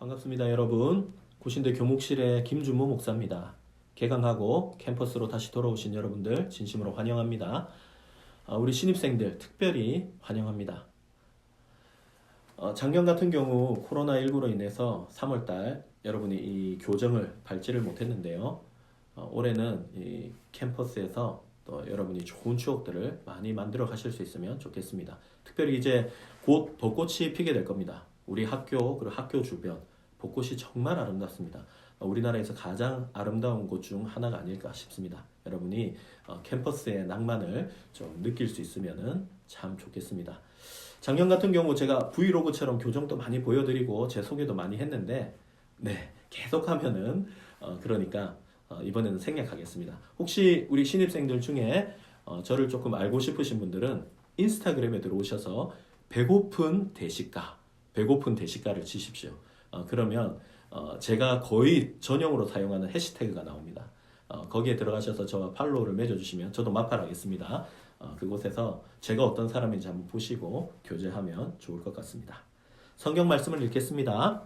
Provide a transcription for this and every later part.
반갑습니다, 여러분. 고신대 교목실의 김준모 목사입니다. 개강하고 캠퍼스로 다시 돌아오신 여러분들 진심으로 환영합니다. 우리 신입생들 특별히 환영합니다. 작년 같은 경우 코로나19로 인해서 3월달 여러분이 이 교정을 밟지를 못했는데요. 올해는 이 캠퍼스에서 또 여러분이 좋은 추억들을 많이 만들어 가실 수 있으면 좋겠습니다. 특별히 이제 곧 벚꽃이 피게 될 겁니다. 우리 학교 그리고 학교 주변 벚꽃이 정말 아름답습니다. 우리나라에서 가장 아름다운 곳 중 하나가 아닐까 싶습니다. 여러분이 캠퍼스의 낭만을 좀 느낄 수 있으면 참 좋겠습니다. 작년 같은 경우 제가 브이로그처럼 교정도 많이 보여드리고 제 소개도 많이 했는데 계속하면은 그러니까 이번에는 생략하겠습니다. 혹시 우리 신입생들 중에 저를 조금 알고 싶으신 분들은 인스타그램에 들어오셔서 배고픈 대식가를 치십시오. 그러면 제가 거의 전용으로 사용하는 해시태그가 나옵니다. 거기에 들어가셔서 저와 팔로우를 맺어주시면 저도 마팔하겠습니다. 그곳에서 제가 어떤 사람인지 한번 보시고 교제하면 좋을 것 같습니다. 성경 말씀을 읽겠습니다.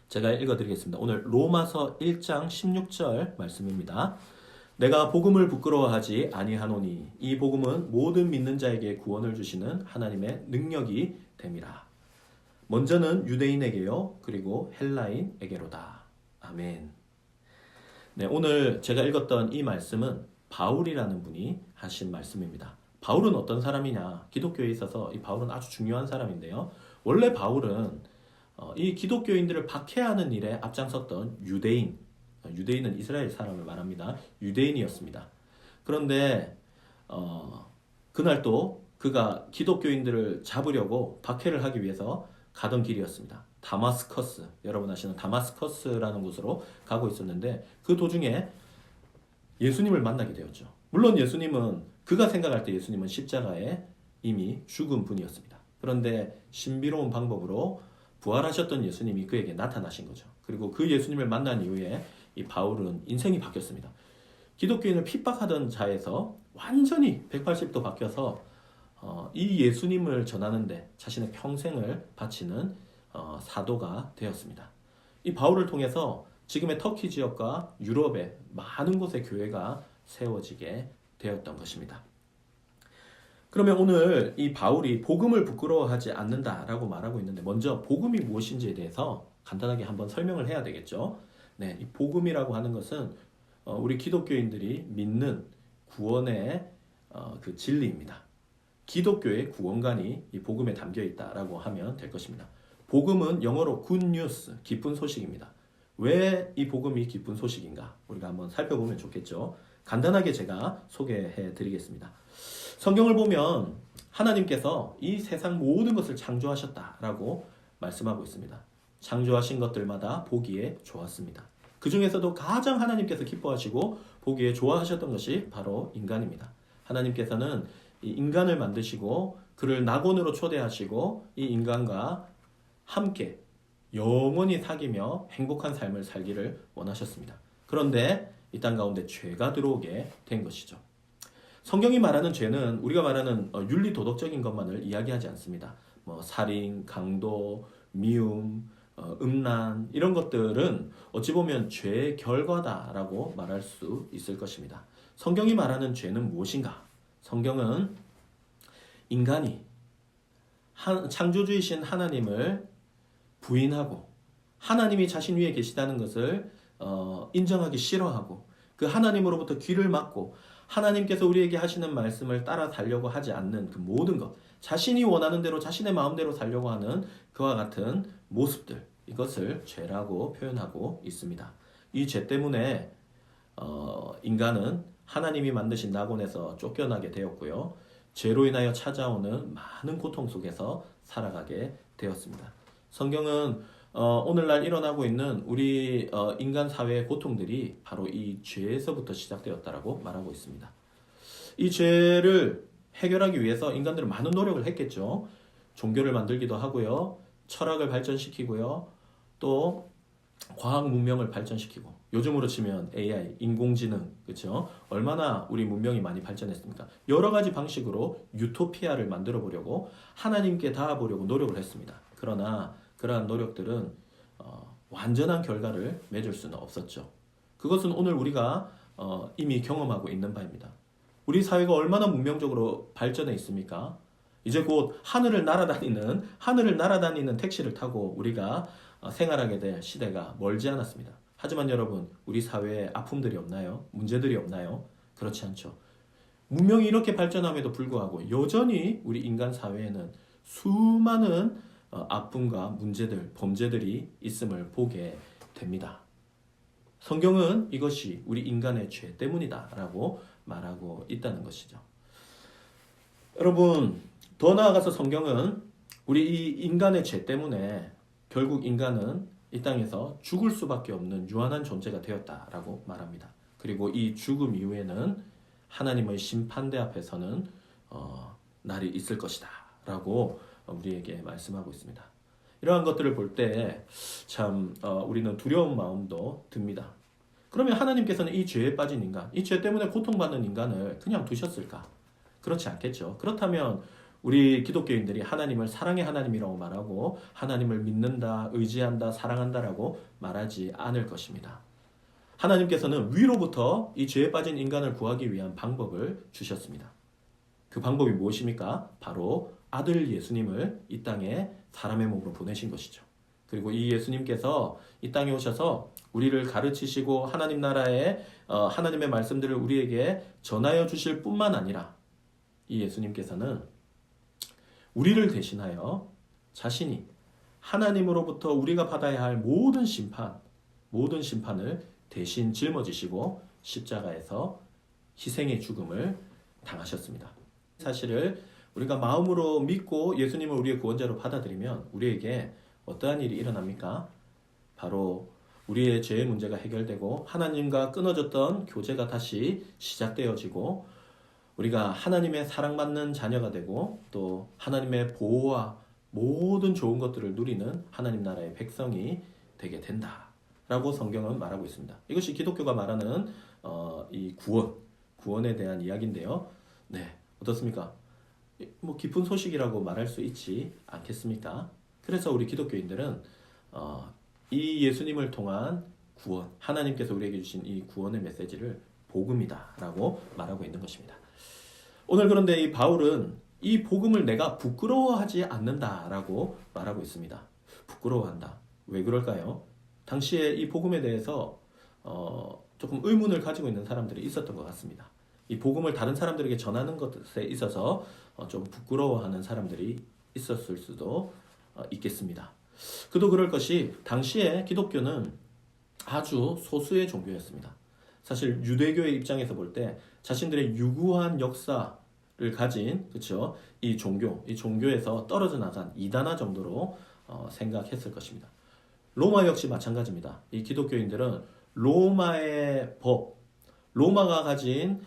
제가 읽어드리겠습니다. 오늘 로마서 1장 16절 말씀입니다. 내가 복음을 부끄러워하지 아니하노니 이 복음은 모든 믿는 자에게 구원을 주시는 하나님의 능력이 됨이라. 먼저는 유대인에게요 그리고 헬라인에게로다. 아멘. 오늘 제가 읽었던 이 말씀은 바울이라는 분이 하신 말씀입니다. 바울은 어떤 사람이냐? 기독교에 있어서 이 바울은 아주 중요한 사람인데요. 원래 바울은 이 기독교인들을 박해하는 일에 앞장섰던 유대인은 이스라엘 사람을 말합니다. 유대인이었습니다. 그런데 그날 또 그가 기독교인들을 잡으려고 박해를 하기 위해서 가던 길이었습니다. 다마스커스, 여러분 아시는 다마스커스라는 곳으로 가고 있었는데 그 도중에 예수님을 만나게 되었죠. 물론 예수님은 그가 생각할 때 예수님은 십자가에 이미 죽은 분이었습니다. 그런데 신비로운 방법으로 부활하셨던 예수님이 그에게 나타나신 거죠. 그리고 그 예수님을 만난 이후에 이 바울은 인생이 바뀌었습니다. 기독교인을 핍박하던 자에서 완전히 180도 바뀌어서 이 예수님을 전하는데 자신의 평생을 바치는 사도가 되었습니다. 이 바울을 통해서 지금의 터키 지역과 유럽의 많은 곳의 교회가 세워지게 되었던 것입니다. 그러면 오늘 이 바울이 복음을 부끄러워하지 않는다라고 말하고 있는데 먼저 복음이 무엇인지에 대해서 간단하게 한번 설명을 해야 되겠죠. 이 복음이라고 하는 것은 우리 기독교인들이 믿는 구원의 그 진리입니다. 기독교의 구원관이 이 복음에 담겨 있다라고 하면 될 것입니다. 복음은 영어로 good news, 기쁜 소식입니다. 왜 이 복음이 기쁜 소식인가? 우리가 한번 살펴보면 좋겠죠. 간단하게 제가 소개해 드리겠습니다. 성경을 보면 하나님께서 이 세상 모든 것을 창조하셨다라고 말씀하고 있습니다. 창조하신 것들마다 보기에 좋았습니다. 그 중에서도 가장 하나님께서 기뻐하시고 보기에 좋아하셨던 것이 바로 인간입니다. 하나님께서는 이 인간을 만드시고 그를 낙원으로 초대하시고 이 인간과 함께 영원히 사귀며 행복한 삶을 살기를 원하셨습니다. 그런데 이 땅 가운데 죄가 들어오게 된 것이죠. 성경이 말하는 죄는 우리가 말하는 윤리 도덕적인 것만을 이야기하지 않습니다. 살인, 강도, 미움, 음란 이런 것들은 어찌 보면 죄의 결과다라고 말할 수 있을 것입니다. 성경이 말하는 죄는 무엇인가? 성경은 인간이 창조주이신 하나님을 부인하고 하나님이 자신 위에 계시다는 것을 인정하기 싫어하고 그 하나님으로부터 귀를 막고 하나님께서 우리에게 하시는 말씀을 따라 살려고 하지 않는 그 모든 것, 자신이 원하는 대로 자신의 마음대로 살려고 하는 그와 같은 모습들, 이것을 죄라고 표현하고 있습니다. 이 죄 때문에 인간은 하나님이 만드신 낙원에서 쫓겨나게 되었고요. 죄로 인하여 찾아오는 많은 고통 속에서 살아가게 되었습니다. 성경은 오늘날 일어나고 있는 우리 인간 사회의 고통들이 바로 이 죄에서부터 시작되었다라고 말하고 있습니다. 이 죄를 해결하기 위해서 인간들은 많은 노력을 했겠죠. 종교를 만들기도 하고요. 철학을 발전시키고요. 또 과학 문명을 발전시키고 요즘으로 치면 AI, 인공지능, 그렇죠? 얼마나 우리 문명이 많이 발전했습니까? 여러 가지 방식으로 유토피아를 만들어 보려고 하나님께 닿아보려고 노력을 했습니다. 그러나 그러한 노력들은 완전한 결과를 맺을 수는 없었죠. 그것은 오늘 우리가 이미 경험하고 있는 바입니다. 우리 사회가 얼마나 문명적으로 발전해 있습니까? 이제 곧 하늘을 날아다니는 택시를 타고 우리가 생활하게 될 시대가 멀지 않았습니다. 하지만 여러분, 우리 사회에 아픔들이 없나요? 문제들이 없나요? 그렇지 않죠. 문명이 이렇게 발전함에도 불구하고 여전히 우리 인간 사회에는 수많은 아픔과 문제들, 범죄들이 있음을 보게 됩니다. 성경은 이것이 우리 인간의 죄 때문이다 라고 말하고 있다는 것이죠. 여러분, 더 나아가서 성경은 우리 이 인간의 죄 때문에 결국 인간은 이 땅에서 죽을 수밖에 없는 유한한 존재가 되었다라고 말합니다. 그리고 이 죽음 이후에는 하나님의 심판대 앞에서는 날이 있을 것이다 라고 우리에게 말씀하고 있습니다. 이러한 것들을 볼 때 참 우리는 두려운 마음도 듭니다. 그러면 하나님께서는 이 죄에 빠진 인간, 이 죄 때문에 고통받는 인간을 그냥 두셨을까? 그렇지 않겠죠. 그렇다면 우리 기독교인들이 하나님을 사랑의 하나님이라고 말하고 하나님을 믿는다, 의지한다, 사랑한다라고 말하지 않을 것입니다. 하나님께서는 위로부터 이 죄에 빠진 인간을 구하기 위한 방법을 주셨습니다. 그 방법이 무엇입니까? 바로 아들 예수님을 이 땅에 사람의 몸으로 보내신 것이죠. 그리고 이 예수님께서 이 땅에 오셔서 우리를 가르치시고 하나님 나라의 하나님의 말씀들을 우리에게 전하여 주실 뿐만 아니라 이 예수님께서는 우리를 대신하여 자신이 하나님으로부터 우리가 받아야 할 모든 심판을 대신 짊어지시고 십자가에서 희생의 죽음을 당하셨습니다. 사실을 우리가 마음으로 믿고 예수님을 우리의 구원자로 받아들이면 우리에게 어떠한 일이 일어납니까? 바로 우리의 죄의 문제가 해결되고 하나님과 끊어졌던 교제가 다시 시작되어지고 우리가 하나님의 사랑받는 자녀가 되고 또 하나님의 보호와 모든 좋은 것들을 누리는 하나님 나라의 백성이 되게 된다라고 성경은 말하고 있습니다. 이것이 기독교가 말하는 이 구원에 대한 이야기인데요. 네, 어떻습니까? 뭐 깊은 소식이라고 말할 수 있지 않겠습니까? 그래서 우리 기독교인들은 이 예수님을 통한 구원, 하나님께서 우리에게 주신 이 구원의 메시지를 복음이다라고 말하고 있는 것입니다. 오늘 그런데 이 바울은 이 복음을 내가 부끄러워하지 않는다라고 말하고 있습니다. 부끄러워한다. 왜 그럴까요? 당시에 이 복음에 대해서 조금 의문을 가지고 있는 사람들이 있었던 것 같습니다. 이 복음을 다른 사람들에게 전하는 것에 있어서 좀 부끄러워하는 사람들이 있었을 수도 있겠습니다. 그도 그럴 것이 당시에 기독교는 아주 소수의 종교였습니다. 사실 유대교의 입장에서 볼 때 자신들의 유구한 역사를 가진 이 종교에서 떨어져 나간 이단화 정도로 생각했을 것입니다. 로마 역시 마찬가지입니다. 이 기독교인들은 로마의 법, 로마가 가진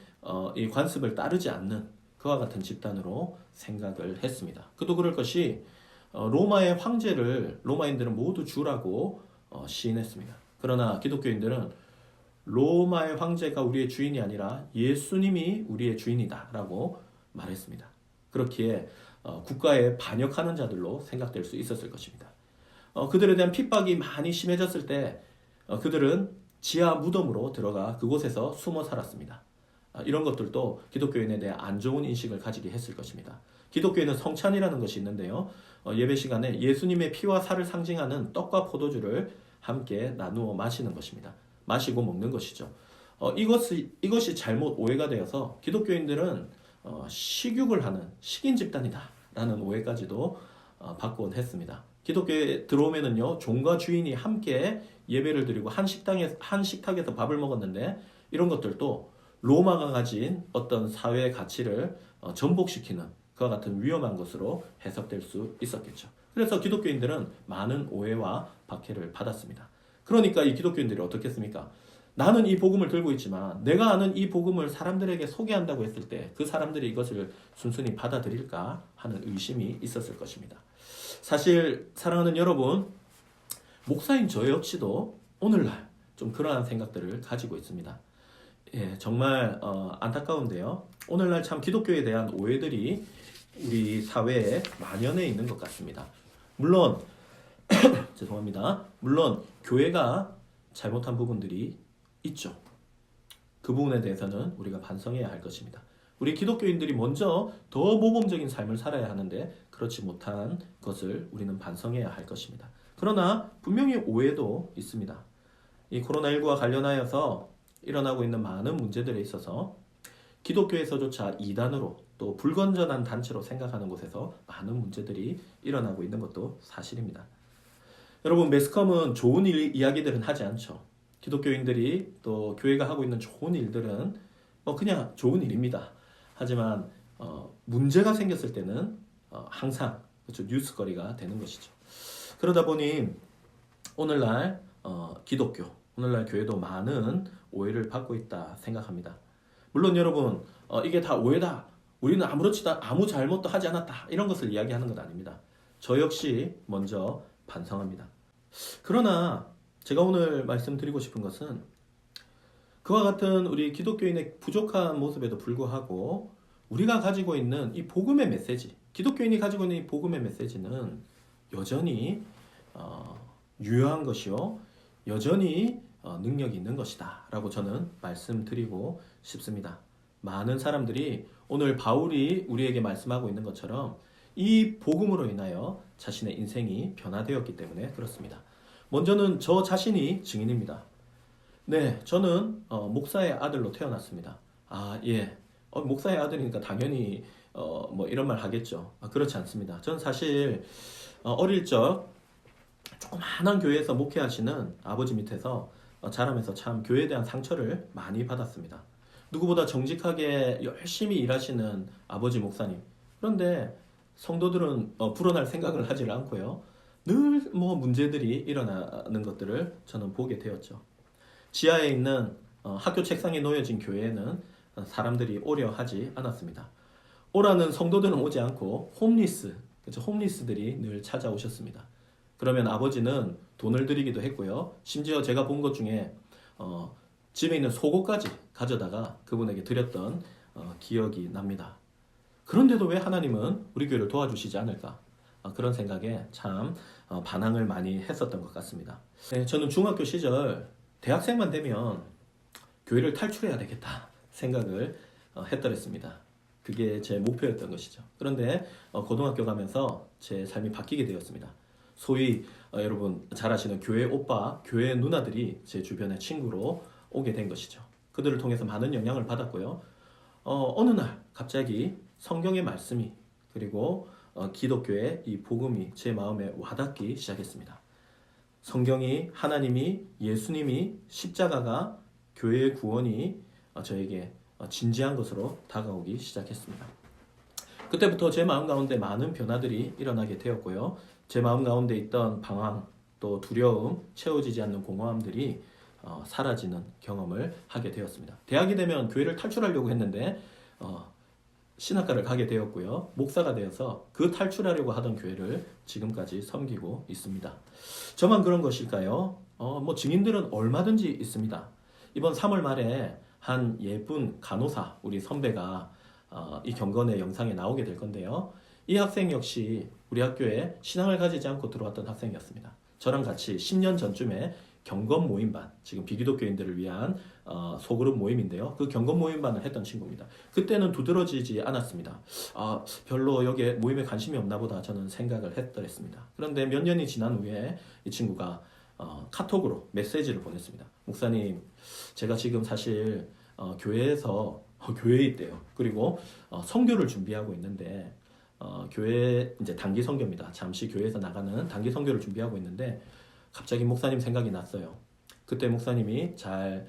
이 관습을 따르지 않는 그와 같은 집단으로 생각을 했습니다. 그도 그럴 것이 로마의 황제를 로마인들은 모두 주라고 시인했습니다. 그러나 기독교인들은 로마의 황제가 우리의 주인이 아니라 예수님이 우리의 주인이다라고 말했습니다. 그렇기에 국가에 반역하는 자들로 생각될 수 있었을 것입니다. 그들에 대한 핍박이 많이 심해졌을 때 그들은 지하 무덤으로 들어가 그곳에서 숨어 살았습니다. 이런 것들도 기독교인에 대해 안 좋은 인식을 가지게 했을 것입니다. 기독교에는 성찬이라는 것이 있는데요. 예배 시간에 예수님의 피와 살을 상징하는 떡과 포도주를 함께 나누어 마시는 것입니다. 마시고 먹는 것이죠. 이것이 잘못 오해가 되어서 기독교인들은 식육을 하는 식인 집단이다라는 오해까지도 받곤 했습니다. 기독교에 들어오면은요, 종과 주인이 함께 예배를 드리고 한 식탁에서 밥을 먹었는데 이런 것들도 로마가 가진 어떤 사회의 가치를 전복시키는 그와 같은 위험한 것으로 해석될 수 있었겠죠. 그래서 기독교인들은 많은 오해와 박해를 받았습니다. 그러니까 이 기독교인들이 어떻게 했습니까? 나는 이 복음을 들고 있지만 내가 아는 이 복음을 사람들에게 소개한다고 했을 때 그 사람들이 이것을 순순히 받아들일까 하는 의심이 있었을 것입니다. 사실 사랑하는 여러분, 목사인 저 역시도 오늘날 좀 그러한 생각들을 가지고 있습니다. 예, 정말 안타까운데요. 오늘날 참 기독교에 대한 오해들이 우리 사회에 만연해 있는 것 같습니다. 물론 죄송합니다. 물론 교회가 잘못한 부분들이 있죠. 그 부분에 대해서는 우리가 반성해야 할 것입니다. 우리 기독교인들이 먼저 더 모범적인 삶을 살아야 하는데 그렇지 못한 것을 우리는 반성해야 할 것입니다. 그러나 분명히 오해도 있습니다. 이 코로나19와 관련하여서 일어나고 있는 많은 문제들에 있어서 기독교에서조차 이단으로 또 불건전한 단체로 생각하는 곳에서 많은 문제들이 일어나고 있는 것도 사실입니다. 여러분, 매스컴은 좋은 이야기들은 하지 않죠. 기독교인들이 또 교회가 하고 있는 좋은 일들은 그냥 좋은 일입니다. 하지만 문제가 생겼을 때는 항상 그렇죠, 뉴스거리가 되는 것이죠. 그러다 보니 오늘날 기독교, 오늘날 교회도 많은 오해를 받고 있다 생각합니다. 물론 여러분, 이게 다 오해다, 우리는 아무 잘못도 하지 않았다, 이런 것을 이야기하는 것 아닙니다. 저 역시 먼저 반성합니다. 그러나 제가 오늘 말씀드리고 싶은 것은 그와 같은 우리 기독교인의 부족한 모습에도 불구하고 우리가 가지고 있는 이 복음의 메시지, 기독교인이 가지고 있는 이 복음의 메시지는 여전히 유효한 것이요, 여전히 능력이 있는 것이다 라고 저는 말씀드리고 싶습니다. 많은 사람들이 오늘 바울이 우리에게 말씀하고 있는 것처럼 이 복음으로 인하여 자신의 인생이 변화되었기 때문에 그렇습니다. 먼저는 저 자신이 증인입니다. 네, 저는 목사의 아들로 태어났습니다. 예, 목사의 아들이니까 당연히 이런 말 하겠죠. 그렇지 않습니다. 전 사실 어릴 적 조그마한 교회에서 목회하시는 아버지 밑에서 자라면서 참 교회에 대한 상처를 많이 받았습니다. 누구보다 정직하게 열심히 일하시는 아버지 목사님. 그런데 성도들은 불어날 생각을 하지 않고요. 늘 문제들이 일어나는 것들을 저는 보게 되었죠. 지하에 있는 학교 책상에 놓여진 교회에는 사람들이 오려 하지 않았습니다. 오라는 성도들은 오지 않고 홈리스들이 늘 찾아오셨습니다. 그러면 아버지는 돈을 드리기도 했고요. 심지어 제가 본 것 중에 집에 있는 속옷까지 가져다가 그분에게 드렸던 기억이 납니다. 그런데도 왜 하나님은 우리 교회를 도와주시지 않을까? 그런 생각에 참 반항을 많이 했었던 것 같습니다. 네, 저는 중학교 시절 대학생만 되면 교회를 탈출해야 되겠다 생각을 했더랬습니다. 그게 제 목표였던 것이죠. 그런데 고등학교 가면서 제 삶이 바뀌게 되었습니다. 소위 여러분 잘 아시는 교회 오빠, 교회 누나들이 제 주변의 친구로 오게 된 것이죠. 그들을 통해서 많은 영향을 받았고요. 어느 날 갑자기 성경의 말씀이 그리고 기독교의 이 복음이 제 마음에 와닿기 시작했습니다. 성경이, 하나님이, 예수님이, 십자가가, 교회의 구원이 저에게 진지한 것으로 다가오기 시작했습니다. 그때부터 제 마음 가운데 많은 변화들이 일어나게 되었고요. 제 마음 가운데 있던 방황, 또 두려움, 채워지지 않는 공허함들이 사라지는 경험을 하게 되었습니다. 대학이 되면 교회를 탈출하려고 했는데 신학과를 가게 되었고요. 목사가 되어서 그 탈출하려고 하던 교회를 지금까지 섬기고 있습니다. 저만 그런 것일까요? 증인들은 얼마든지 있습니다. 이번 3월 말에 한 예쁜 간호사, 우리 선배가 이 경건의 영상에 나오게 될 건데요. 이 학생 역시 우리 학교에 신앙을 가지지 않고 들어왔던 학생이었습니다. 저랑 같이 10년 전쯤에 경건 모임반, 지금 비기독교인들을 위한 소그룹 모임인데요. 그 경건 모임반을 했던 친구입니다. 그때는 두드러지지 않았습니다. 별로 여기에 모임에 관심이 없나 보다 저는 생각을 했더랬습니다. 그런데 몇 년이 지난 후에 이 친구가 카톡으로 메시지를 보냈습니다. 목사님, 제가 지금 사실 교회에서 교회에 있대요. 그리고 선교를 준비하고 있는데 교회 이제 단기 선교입니다. 잠시 교회에서 나가는 단기 선교를 준비하고 있는데 갑자기 목사님 생각이 났어요. 그때 목사님이 잘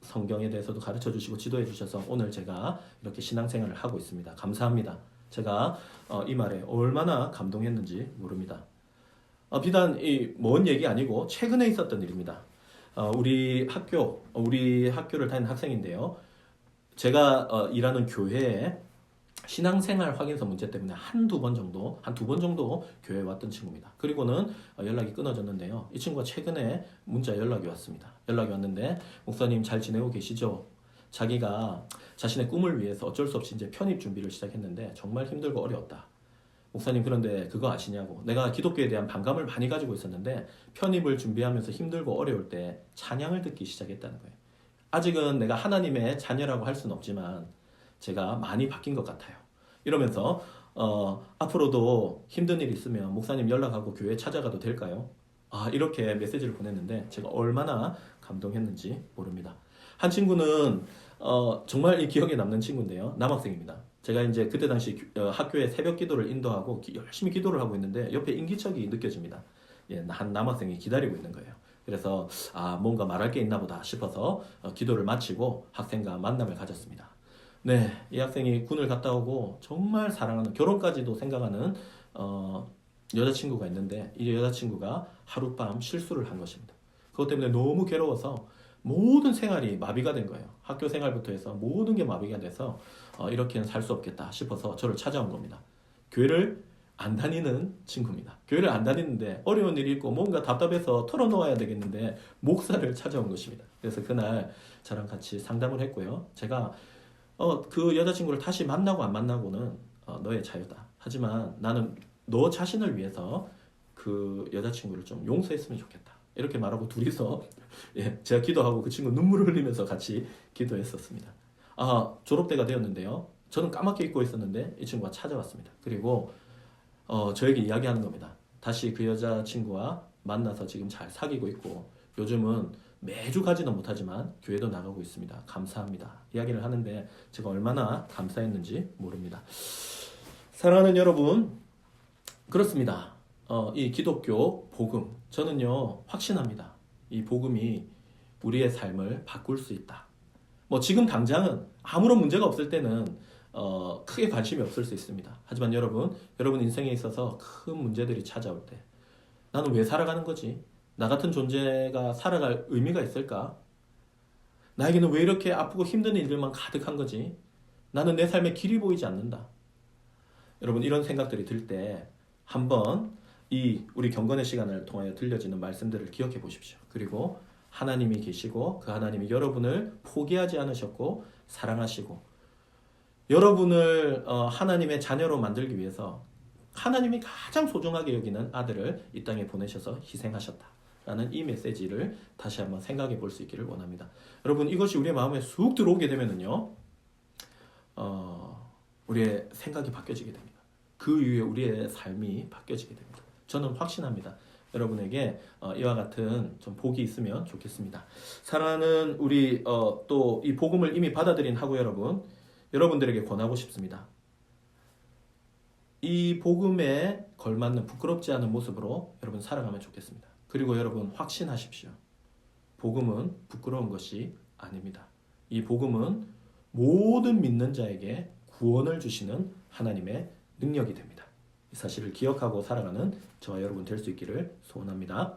성경에 대해서도 가르쳐 주시고 지도해 주셔서 오늘 제가 이렇게 신앙생활을 하고 있습니다. 감사합니다. 제가 이 말에 얼마나 감동했는지 모릅니다. 비단 먼 얘기 아니고 최근에 있었던 일입니다. 우리 학교를 다니는 학생인데요. 제가 일하는 교회에 신앙생활 확인서 문제 때문에 한 두 번 정도 교회에 왔던 친구입니다. 그리고는 연락이 끊어졌는데요. 이 친구가 최근에 문자 연락이 왔습니다. 연락이 왔는데 목사님 잘 지내고 계시죠? 자기가 자신의 꿈을 위해서 어쩔 수 없이 이제 편입 준비를 시작했는데 정말 힘들고 어려웠다. 목사님 그런데 그거 아시냐고. 내가 기독교에 대한 반감을 많이 가지고 있었는데 편입을 준비하면서 힘들고 어려울 때 찬양을 듣기 시작했다는 거예요. 아직은 내가 하나님의 자녀라고 할 수는 없지만 제가 많이 바뀐 것 같아요. 이러면서 앞으로도 힘든 일 있으면 목사님 연락하고 교회 찾아가도 될까요? 이렇게 메시지를 보냈는데 제가 얼마나 감동했는지 모릅니다. 한 친구는 정말 이 기억에 남는 친구인데요. 남학생입니다. 제가 이제 그때 당시 학교에 새벽 기도를 인도하고 열심히 기도를 하고 있는데 옆에 인기척이 느껴집니다. 예, 한 남학생이 기다리고 있는 거예요. 그래서 뭔가 말할 게 있나 보다 싶어서 기도를 마치고 학생과 만남을 가졌습니다. 네, 이 학생이 군을 갔다 오고 정말 사랑하는, 결혼까지도 생각하는 여자친구가 있는데 이 여자친구가 하룻밤 실수를 한 것입니다. 그것 때문에 너무 괴로워서 모든 생활이 마비가 된 거예요. 학교 생활부터 해서 모든 게 마비가 돼서 이렇게는 살 수 없겠다 싶어서 저를 찾아온 겁니다. 교회를 안 다니는 친구입니다. 교회를 안 다니는데 어려운 일이 있고 뭔가 답답해서 털어놓아야 되겠는데 목사를 찾아온 것입니다. 그래서 그날 저랑 같이 상담을 했고요. 제가 그 여자친구를 다시 만나고 안 만나고는 너의 자유다. 하지만 나는 너 자신을 위해서 그 여자친구를 좀 용서했으면 좋겠다. 이렇게 말하고 둘이서 예, 제가 기도하고 그 친구 눈물을 흘리면서 같이 기도했었습니다. 졸업때가 되었는데요. 저는 까맣게 잊고 있었는데 이 친구가 찾아왔습니다. 그리고 저에게 이야기하는 겁니다. 다시 그 여자친구와 만나서 지금 잘 사귀고 있고 요즘은 매주 가지는 못하지만 교회도 나가고 있습니다. 감사합니다. 이야기를 하는데 제가 얼마나 감사했는지 모릅니다. 사랑하는 여러분, 그렇습니다. 이 기독교 복음, 저는요 확신합니다. 이 복음이 우리의 삶을 바꿀 수 있다. 뭐 지금 당장은 아무런 문제가 없을 때는 크게 관심이 없을 수 있습니다. 하지만 여러분 인생에 있어서 큰 문제들이 찾아올 때 나는 왜 살아가는 거지? 나 같은 존재가 살아갈 의미가 있을까? 나에게는 왜 이렇게 아프고 힘든 일들만 가득한 거지? 나는 내 삶에 길이 보이지 않는다. 여러분 이런 생각들이 들 때 한번 우리 경건의 시간을 통하여 들려지는 말씀들을 기억해 보십시오. 그리고 하나님이 계시고 그 하나님이 여러분을 포기하지 않으셨고 사랑하시고 여러분을 하나님의 자녀로 만들기 위해서 하나님이 가장 소중하게 여기는 아들을 이 땅에 보내셔서 희생하셨다라는 이 메시지를 다시 한번 생각해 볼 수 있기를 원합니다. 여러분 이것이 우리의 마음에 쑥 들어오게 되면은요 우리의 생각이 바뀌어지게 됩니다. 그 이후에 우리의 삶이 바뀌어지게 됩니다. 저는 확신합니다. 여러분에게 이와 같은 좀 복이 있으면 좋겠습니다. 사랑하는 우리 또 이 복음을 이미 받아들인 하고 여러분들에게 권하고 싶습니다. 이 복음에 걸맞는 부끄럽지 않은 모습으로 여러분 살아가면 좋겠습니다. 그리고 여러분 확신하십시오. 복음은 부끄러운 것이 아닙니다. 이 복음은 모든 믿는 자에게 구원을 주시는 하나님의 능력이 됩니다. 이 사실을 기억하고 살아가는 저와 여러분 될 수 있기를 소원합니다.